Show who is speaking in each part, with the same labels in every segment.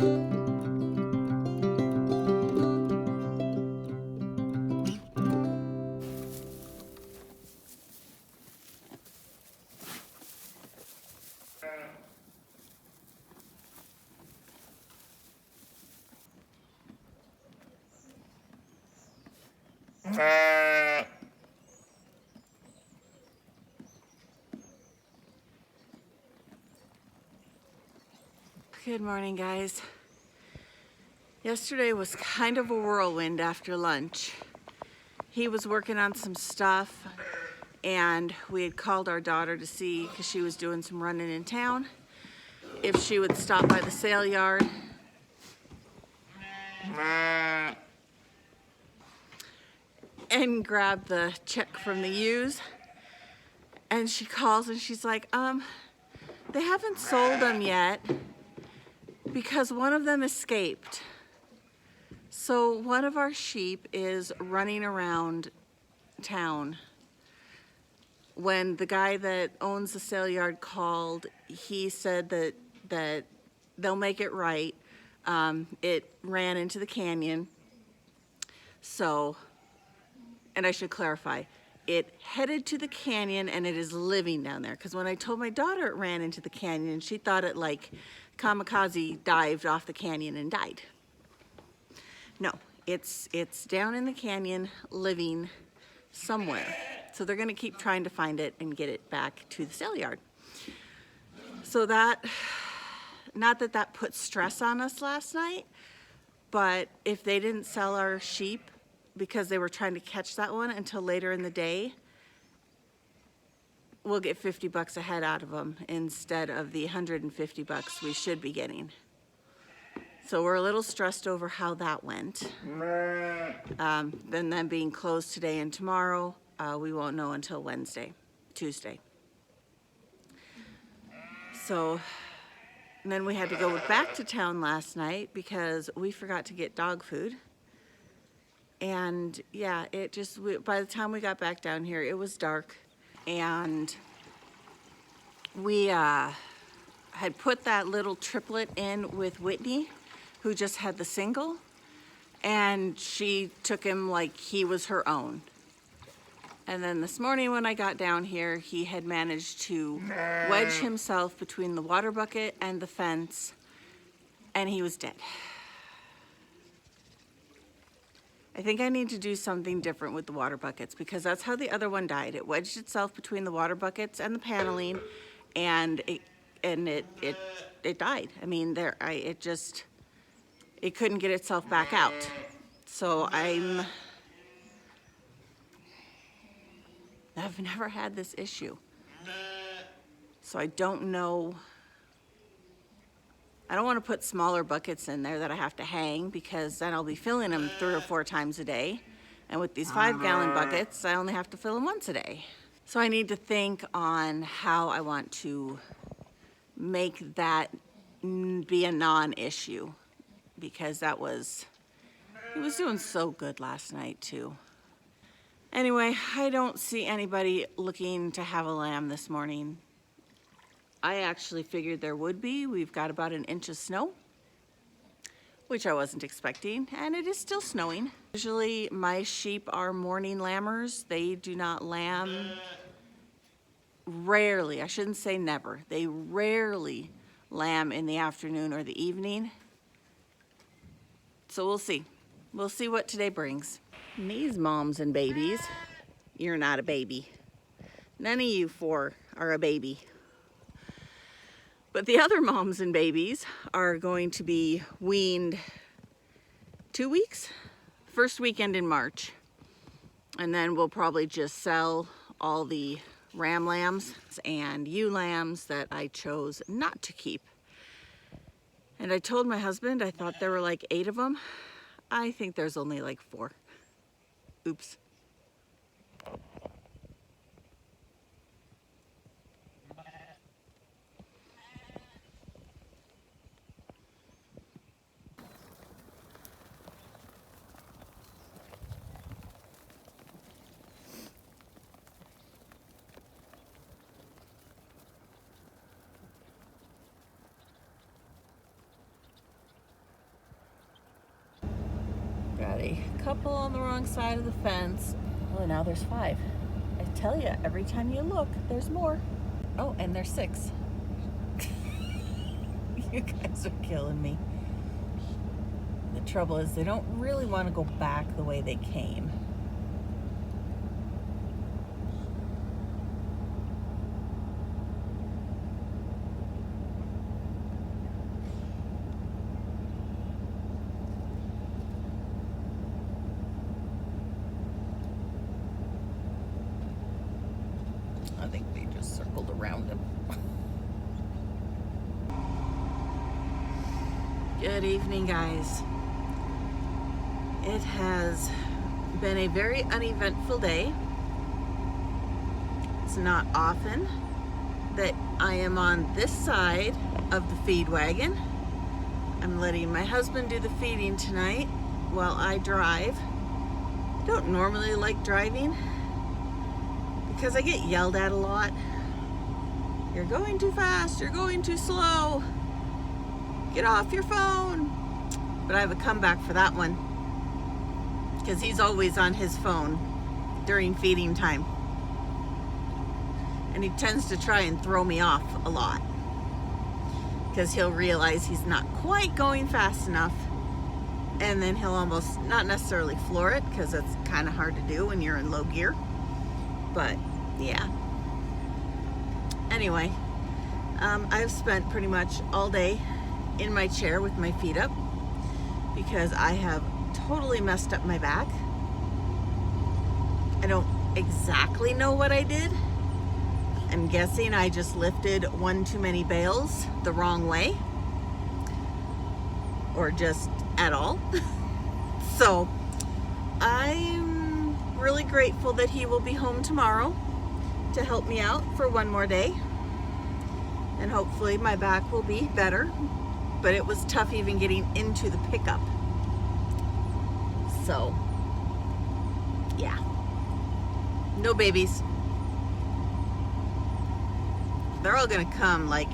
Speaker 1: Good morning, guys. Yesterday was kind of a whirlwind after lunch. He was working on some stuff, and we had called our daughter to see, because she was doing some running in town, if she would stop by the sale yard and grab the check from the used. And she calls and she's like, they haven't sold them yet because one of them escaped. So one of our sheep is running around town. When the guy that owns the sale yard called, he said that they'll make it right. It ran into the canyon. So, and I should clarify, it headed to the canyon and it is living down there. Because when I told my daughter it ran into the canyon, she thought it like kamikaze dived off the canyon and died. No, it's down in the canyon living somewhere. So they're gonna keep trying to find it and get it back to the sale yard. So that, not that that put stress on us last night, but if they didn't sell our sheep because they were trying to catch that one until later in the day, we'll get 50 bucks a head out of them instead of the 150 bucks we should be getting. So we're a little stressed over how that went. Then them being closed today and tomorrow, we won't know until Tuesday. So, and then we had to go back to town last night because we forgot to get dog food. And yeah, by the time we got back down here, it was dark. And we had put that little triplet in with Whitney, who just had the single. And she took him like he was her own. And then this morning when I got down here, he had managed to wedge himself between the water bucket and the fence, and he was dead. I think I need to do something different with the water buckets because that's how the other one died. It wedged itself between the water buckets and the paneling, and it died. I mean, it couldn't get itself back out. So I've never had this issue. So I don't know. I don't want to put smaller buckets in there that I have to hang because then I'll be filling them 3 or 4 times a day. And with these 5-gallon buckets, I only have to fill them once a day. So I need to think on how I want to make that be a non-issue because he was doing so good last night too. Anyway, I don't see anybody looking to have a lamb this morning. I actually figured there would be. We've got about 1 inch of snow, which I wasn't expecting, and it is still snowing. Usually my sheep are morning lambers. They do not lamb, rarely, I shouldn't say never, they rarely lamb in the afternoon or the evening. So we'll see. We'll see what today brings. And these moms and babies, you're not a baby. None of you 4 are a baby. But the other moms and babies are going to be weaned 2 weeks, first weekend in March. And then we'll probably just sell all the ram lambs and ewe lambs that I chose not to keep. And I told my husband I thought there were like 8 of them. I think there's only like 4. Oops. got a couple on the wrong side of the fence. Oh, now there's 5. I tell you, every time you look, there's more. Oh, and there's 6. You guys are killing me. The trouble is they don't really want to go back the way they came. I think they just circled around him. Good evening, guys. It has been a very uneventful day. It's not often that I am on this side of the feed wagon. I'm letting my husband do the feeding tonight while I drive. I don't normally like driving because I get yelled at a lot. You're going too fast, you're going too slow. Get off your phone. But I have a comeback for that one because he's always on his phone during feeding time. And he tends to try and throw me off a lot because he'll realize he's not quite going fast enough, and then he'll almost, not necessarily floor it because it's kind of hard to do when you're in low gear, but yeah. Anyway, I've spent pretty much all day in my chair with my feet up because I have totally messed up my back. I don't exactly know what I did. I'm guessing I just lifted one too many bales the wrong way, or just at all. So I'm really grateful that he will be home tomorrow to help me out for one more day, and hopefully my back will be better. But it was tough even getting into the pickup. So yeah, no babies. They're all gonna come like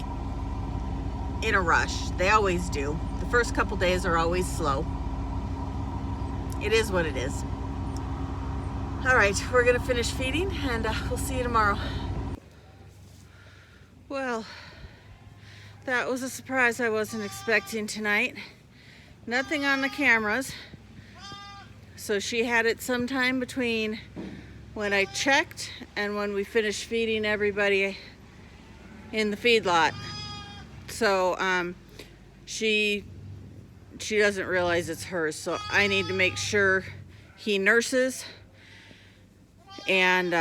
Speaker 1: in a rush. They always do. The first couple days are always slow. It is what it is. All right, we're gonna finish feeding and we'll see you tomorrow. Well, that was a surprise I wasn't expecting tonight. Nothing on the cameras. So she had it sometime between when I checked and when we finished feeding everybody in the feedlot. So she doesn't realize it's hers. So I need to make sure he nurses and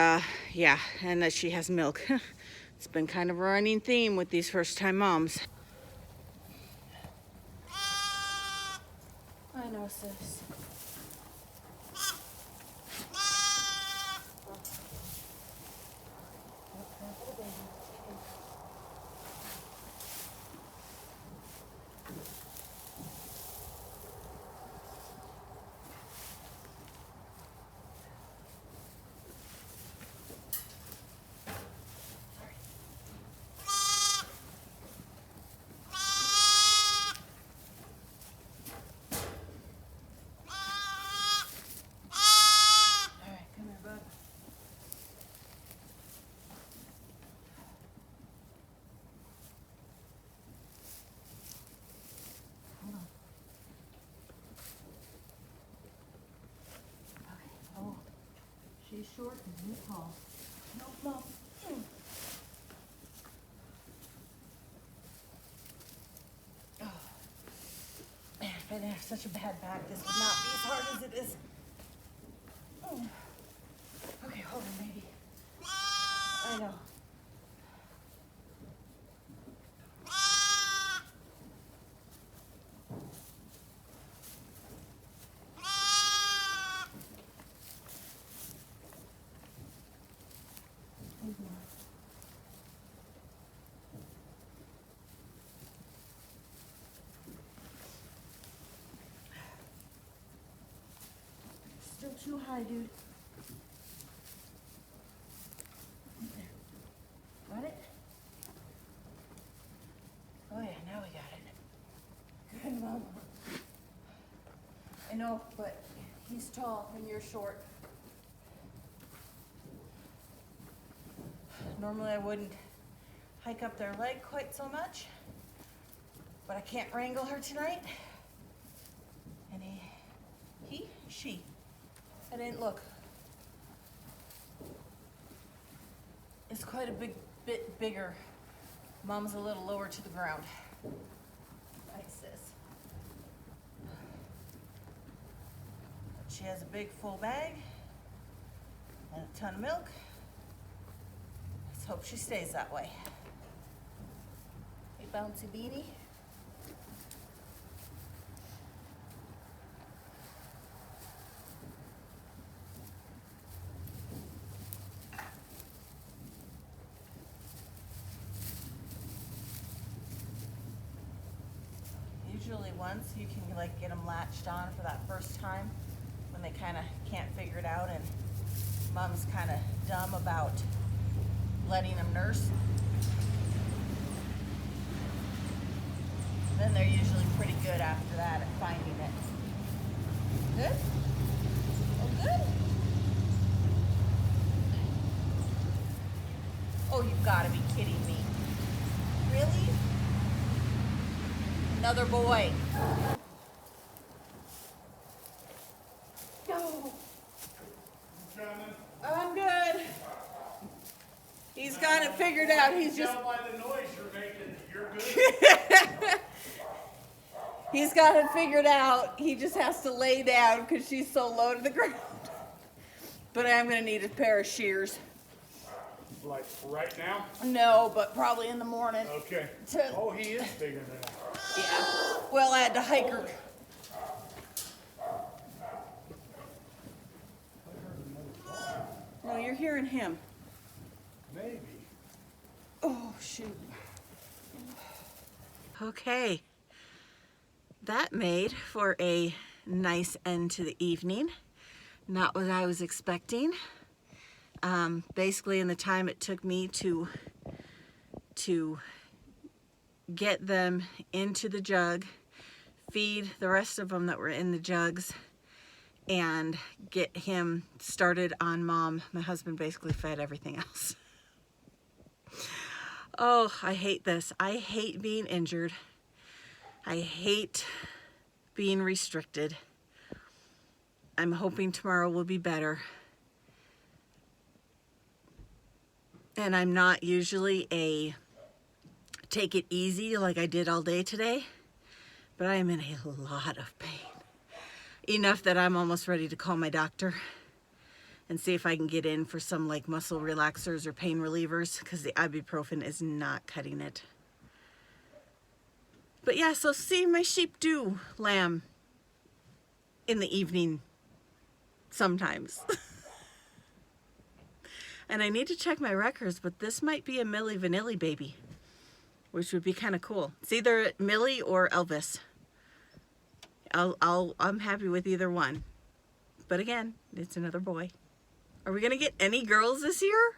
Speaker 1: yeah, and that she has milk. It's been kind of a running theme with these first-time moms. I know, sis. She's short and he's tall. No. Oh. Man, if I didn't have such a bad back, this would not be as hard as it is. Oh. Okay, hold on, baby. I know. Still too high, dude. Got it? Oh yeah, now we got it. Good mama. I know, but He's tall and you're short. Normally I wouldn't hike up their leg quite so much, but I can't wrangle her tonight. And she, I didn't look. It's quite a bit bigger. Mom's a little lower to the ground. Nice, sis. She has a big full bag and a ton of milk. Let's hope she stays that way. Hey, Bouncy Beanie. Usually once you can like get them latched on for that first time when they kind of can't figure it out, and Mom's kind of dumb about letting them nurse. Then they're usually pretty good after that at finding it. Good? Oh, good? Oh, you've got to be kidding me. Really? Another boy. Go. I'm good. He's got it figured out. He's just.
Speaker 2: By the noise you're making, you're good.
Speaker 1: He's got it figured out. He just has to lay down because she's so low to the ground. But I'm going to need a pair of shears.
Speaker 2: Like right now?
Speaker 1: No, but probably in the morning.
Speaker 2: Okay. Oh, he is bigger than that.
Speaker 1: Yeah. Well, I had to hike her. No, you're hearing him.
Speaker 2: Maybe.
Speaker 1: Oh, shoot. Okay. That made for a nice end to the evening. Not what I was expecting. Basically, in the time it took me to get them into the jug, feed the rest of them that were in the jugs, and get him started on Mom. My husband basically fed everything else. Oh, I hate this. I hate being injured. I hate being restricted. I'm hoping tomorrow will be better. And I'm not usually a take it easy like I did all day today, but I am in a lot of pain. Enough that I'm almost ready to call my doctor and see if I can get in for some like muscle relaxers or pain relievers, because the ibuprofen is not cutting it. But yeah, so see, my sheep do lamb in the evening sometimes. And I need to check my records, but this might be a Milli Vanilli baby, which would be kind of cool. It's either Millie or Elvis. I'm happy with either one. But again, it's another boy. Are we gonna get any girls this year?